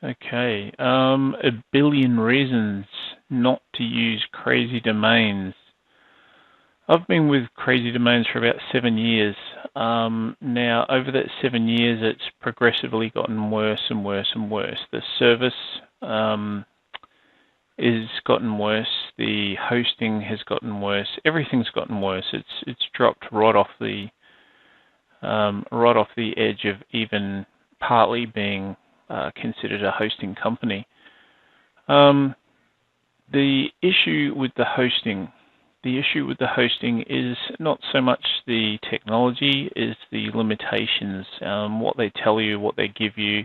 Okay. A billion reasons not to use crazy domains. I've been with Crazy Domains for about 7 years. Now, over that 7 years, it's progressively gotten worse and worse and worse. The service is gotten worse. The hosting has gotten worse. Everything's gotten worse. It's dropped right off the edge of even partly being considered a hosting company. The issue with the hosting. The issue with the hosting is not so much the technology, is the limitations, what they tell you, what they give you.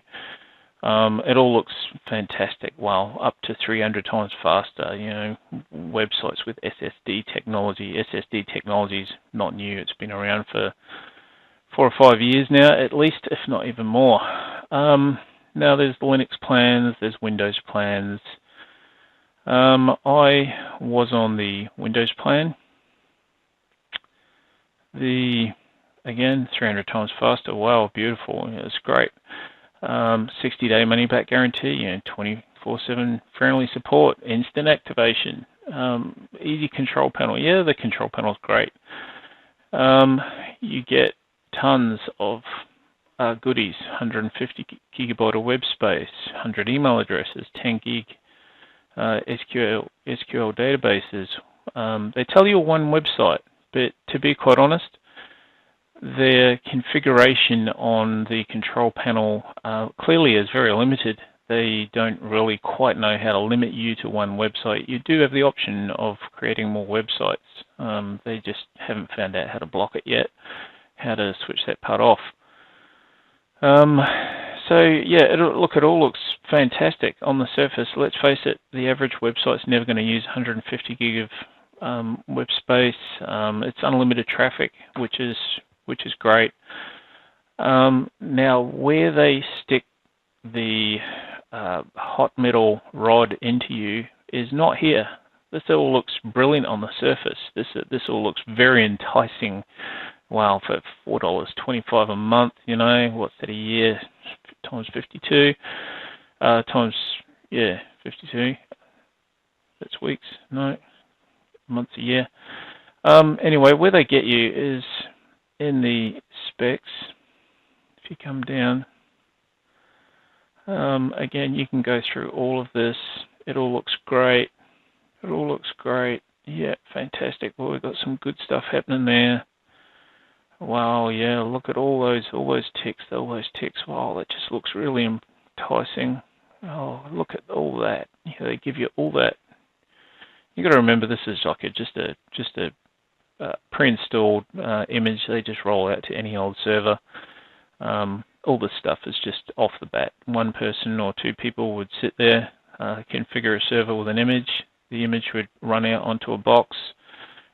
It all looks fantastic. Wow, up to 300 times faster. You know, websites with SSD technology. SSD technology is not new. It's been around for 4 or 5 years now, at least, if not even more. Now there's Linux plans, there's Windows plans. I was on the Windows plan. Again, 300 times faster. Wow, beautiful. It's great. 60-day money-back guarantee, 24/7 friendly support, instant activation, easy control panel. Yeah, the control panel is great. You get tons of goodies, 150 gigabyte of web space, 100 email addresses, 10 gig SQL databases. They tell you one website, but to be quite honest, their configuration on the control panel clearly is very limited. They don't really quite know how to limit you to one website. You do have the option of creating more websites. They just haven't found out how to block it yet, how to switch that part off. So yeah, it all looks fantastic on the surface. Let's face it, the average website's never going to use 150 gig of web space. It's unlimited traffic, which is great. Now, where they stick the hot metal rod into you is not here. This all looks brilliant on the surface. This all looks very enticing. Wow, for $4.25 a month, what's that a year? Times 52, times 52. That's weeks, no, months a year. Anyway, where they get you is in the specs. If you come down, again, you can go through all of this. It all looks great. Yeah, fantastic. Well, we've got some good stuff happening there. Wow, yeah, look at all those ticks. Wow, that just looks really enticing. Oh, look at all that. Yeah, they give you all that. You got to remember, this is like just a pre-installed image. They just roll out to any old server. All this stuff is just off the bat. One person or two people would sit there, configure a server with an image. The image would run out onto a box,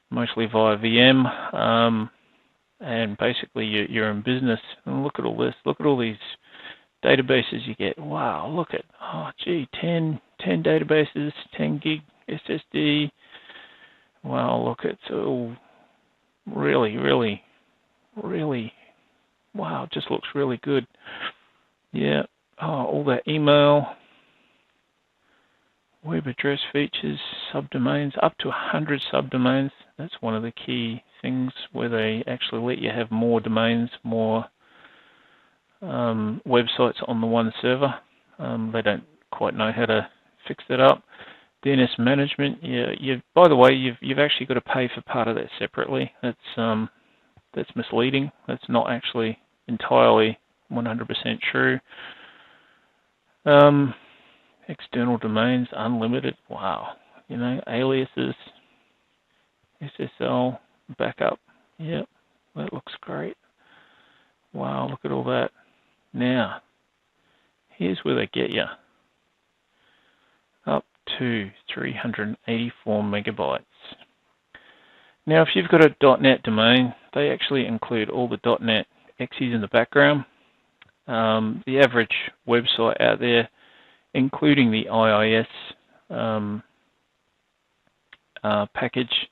mostly via VM. And basically you're in business. And look at all this. Look at all these databases you get. Wow, look at, 10 databases, 10 gig SSD. Wow, look, it's all really, wow, just looks really good. Yeah, all that email, web address features, subdomains, up to 100 subdomains. That's one of the key things where they actually let you have more domains, more websites on the one server. They don't quite know how to fix that up. DNS management, by the way, you've actually got to pay for part of that separately. That's misleading. That's not actually entirely 100% true. External domains, unlimited. Wow. Aliases, SSL, backup. Yep, that looks great. Wow, look at all that. Now, here's where they get you. Up to 384 megabytes. Now, if you've got a .NET domain, they actually include all the .NET exes in the background. The average website out there, including the IIS package,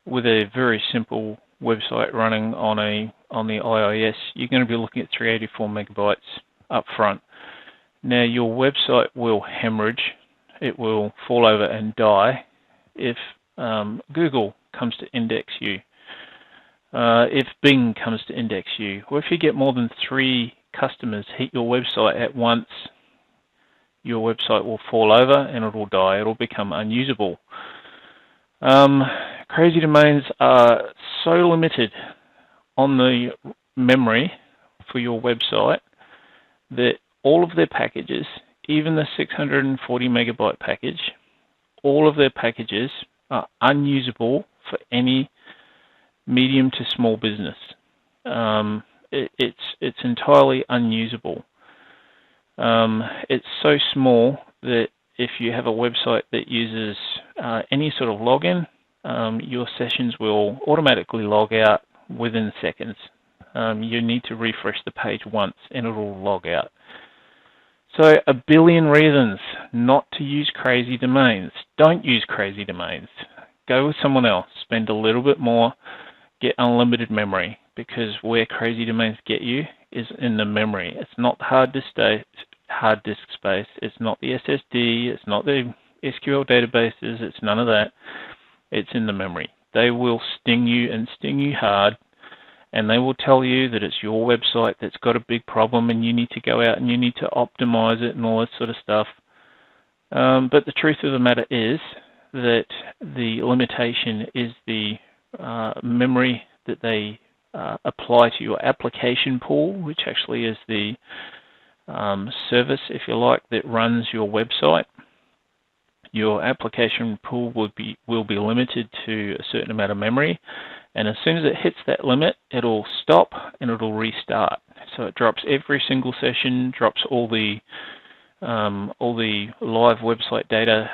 with a very simple website running on the IIS, you're going to be looking at 384 megabytes up front. Now your website will hemorrhage, it will fall over and die if Google comes to index you, if Bing comes to index you, or if you get more than 3 customers hit your website at once, your website will fall over and it will die, it will become unusable. Crazy domains are so limited on the memory for your website that all of their packages, even the 640 megabyte package, all of their packages are unusable for any medium to small business. It's entirely unusable. It's so small that if you have a website that uses any sort of login, your sessions will automatically log out within seconds. You need to refresh the page once and it will log out. So a billion reasons not to use crazy domains. Don't use crazy domains. Go with someone else. Spend a little bit more. Get unlimited memory, because where crazy domains get you is in the memory. It's not hard disk space. It's not the SSD. It's not the SQL databases. It's none of that. It's in the memory. They will sting you and sting you hard, and they will tell you that it's your website that's got a big problem and you need to go out and you need to optimize it and all that sort of stuff. But the truth of the matter is that the limitation is the memory that they apply to your application pool, which actually is the service, if you like, that runs your website. Your application pool will be limited to a certain amount of memory, and as soon as it hits that limit, it'll stop and it'll restart. So it drops every single session, drops all the live website data.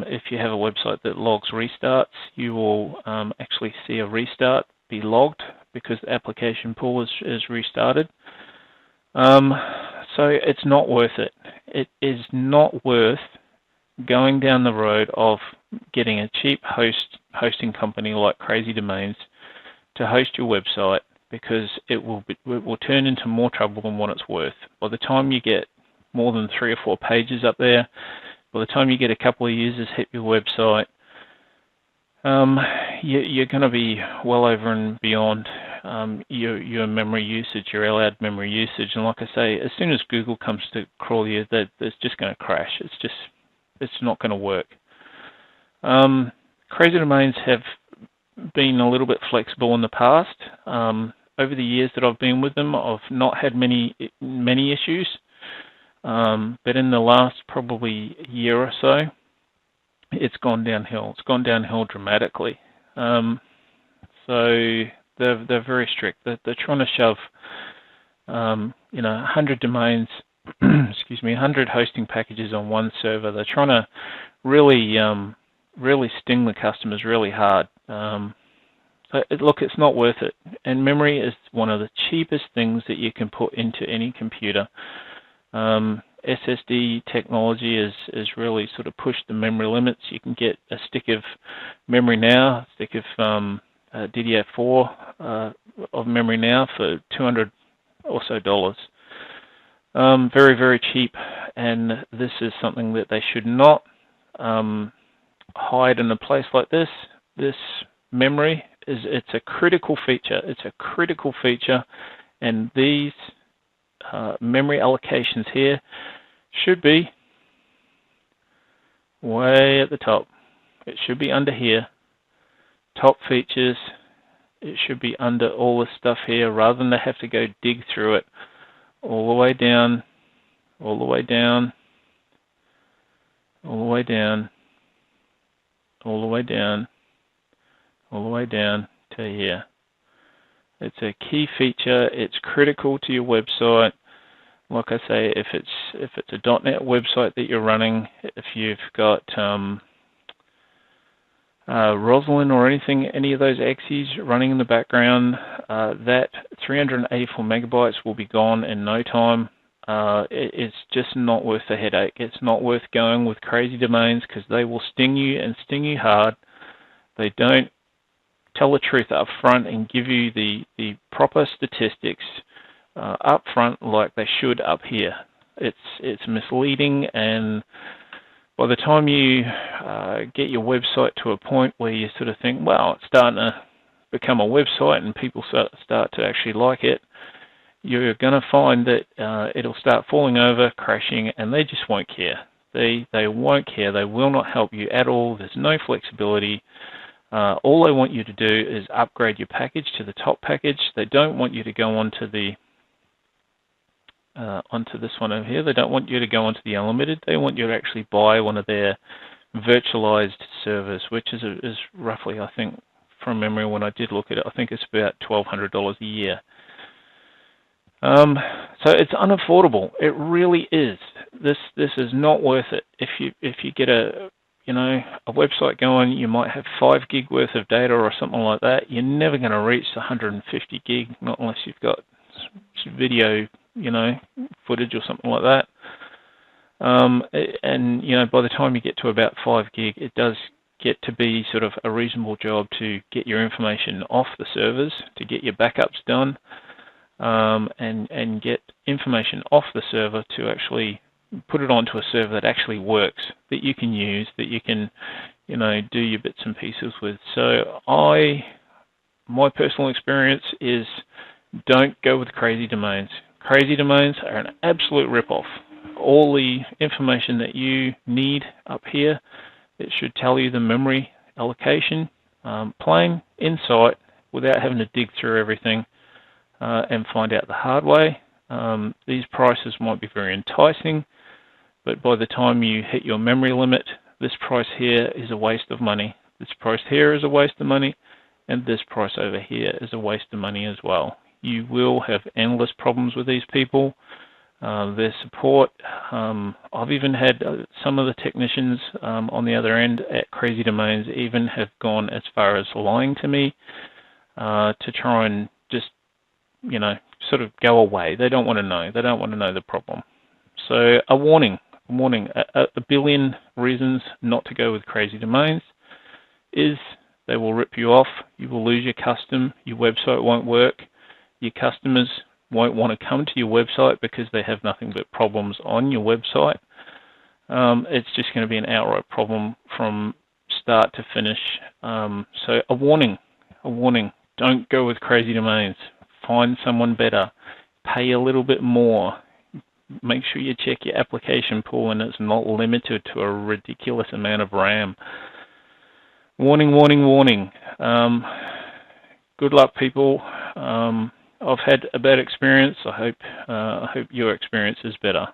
If you have a website that logs restarts, you will actually see a restart be logged because the application pool is restarted. So it's not worth it. It is not worth going down the road of getting a cheap hosting company like Crazy Domains to host your website, because it will turn into more trouble than what it's worth. By the time you get more than 3 or 4 pages up there, by the time you get a couple of users hit your website, you're going to be well over and beyond your memory usage, your allowed memory usage. And like I say, as soon as Google comes to crawl you, it's just going to crash. It's not going to work. Crazy Domains have been a little bit flexible in the past. Over the years that I've been with them, I've not had many issues. But in the last probably year or so, it's gone downhill. It's gone downhill dramatically. So they're very strict. They're trying to shove 100 domains, 100 hosting packages on one server. They're trying to really sting the customers really hard. Look, it's not worth it. And memory is one of the cheapest things that you can put into any computer. SSD technology is really sort of pushed the memory limits. You can get a stick of memory now, a stick of DDR4 of memory now for $200 or so. Very, very cheap, and this is something that they should not hide in a place like this. This memory it's a critical feature. It's a critical feature, and these memory allocations here should be way at the top. It should be under here. Top features, it should be under all this stuff here, rather than they have to go dig through it all the way down, all the way down, all the way down, all the way down, all the way down to here. It's a key feature. It's critical to your website. Like I say, if it's a .NET website that you're running, if you've got Roslyn or any of those exes running in the background, that 384 megabytes will be gone in no time. It's just not worth the headache. It's not worth going with Crazy Domains, because they will sting you and sting you hard. They don't tell the truth up front and give you the proper statistics up front like they should up here. It's misleading, and by the time you get your website to a point where you sort of think, well, it's starting to become a website and people start to actually like it, you're going to find that it'll start falling over, crashing, and they just won't care. They won't care. They will not help you at all. There's no flexibility. All they want you to do is upgrade your package to the top package. They don't want you to go onto this one over here. They don't want you to go onto the Unlimited. They want you to actually buy one of their virtualized servers, which is roughly, I think, from memory when I did look at it, I think it's about $1,200 a year. So it's unaffordable. It really is. This is not worth it. If you get a website going, you might have 5 gig worth of data or something like that. You're never going to reach the 150 gig, not unless you've got video, footage or something like that. And by the time you get to about 5 gig, it does get to be sort of a reasonable job to get your information off the servers, to get your backups done, and get information off the server to actually put it onto a server that actually works, that you can use, that you can, do your bits and pieces with. So my personal experience is, don't go with crazy domains. Crazy domains are an absolute rip-off. All the information that you need up here, it should tell you the memory allocation, plain in sight, without having to dig through everything and find out the hard way. These prices might be very enticing, but by the time you hit your memory limit, this price here is a waste of money. This price here is a waste of money, and this price over here is a waste of money as well. You will have endless problems with these people. Their support, I've even had some of the technicians on the other end at Crazy Domains even have gone as far as lying to me to try and just, sort of go away. They don't want to know. They don't want to know the problem. So a warning, a billion reasons not to go with Crazy Domains is they will rip you off, you will lose your custom, your website won't work, your customers won't want to come to your website because they have nothing but problems on your website. It's just going to be an outright problem from start to finish. So a warning, don't go with Crazy Domains. Find someone better. Pay a little bit more. Make sure you check your application pool and it's not limited to a ridiculous amount of RAM. Warning. Good luck, people. I've had a bad experience. I hope your experience is better.